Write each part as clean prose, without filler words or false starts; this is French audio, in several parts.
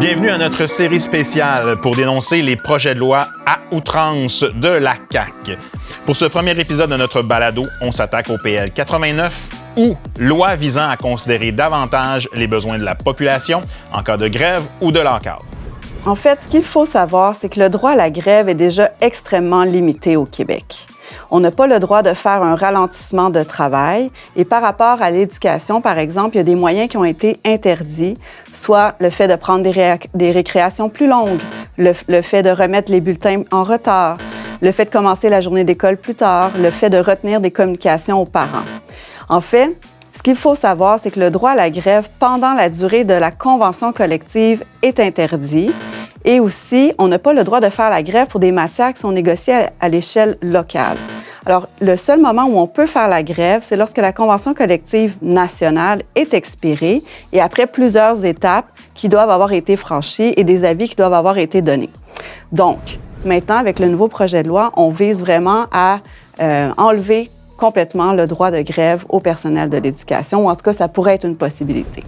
Bienvenue à notre série spéciale pour dénoncer les projets de loi à outrance de la CAQ. Pour ce premier épisode de notre balado, on s'attaque au PL 89 ou loi visant à considérer davantage les besoins de la population en cas de grève ou de lockout. En fait, ce qu'il faut savoir, c'est que le droit à la grève est déjà extrêmement limité au Québec. On n'a pas le droit de faire un ralentissement de travail. Et par rapport à l'éducation, par exemple, il y a des moyens qui ont été interdits, soit le fait de prendre des récréations plus longues, le fait de remettre les bulletins en retard, le fait de commencer la journée d'école plus tard, le fait de retenir des communications aux parents. En fait, ce qu'il faut savoir, c'est que le droit à la grève pendant la durée de la convention collective est interdit. Et aussi, on n'a pas le droit de faire la grève pour des matières qui sont négociées à l'échelle locale. Alors, le seul moment où on peut faire la grève, c'est lorsque la convention collective nationale est expirée et après plusieurs étapes qui doivent avoir été franchies et des avis qui doivent avoir été donnés. Donc, maintenant, avec le nouveau projet de loi, on vise vraiment à enlever complètement le droit de grève au personnel de l'éducation, ou en tout cas, ça pourrait être une possibilité.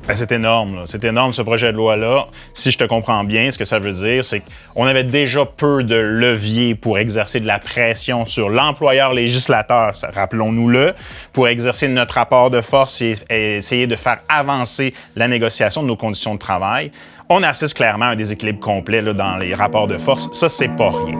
Ben, c'est énorme, là. C'est énorme, ce projet de loi-là. Si je te comprends bien, ce que ça veut dire, c'est qu'on avait déjà peu de leviers pour exercer de la pression sur l'employeur législateur, rappelons-nous-le, pour exercer notre rapport de force et essayer de faire avancer la négociation de nos conditions de travail. On assiste clairement à un déséquilibre complet là, dans les rapports de force. Ça, c'est pas rien.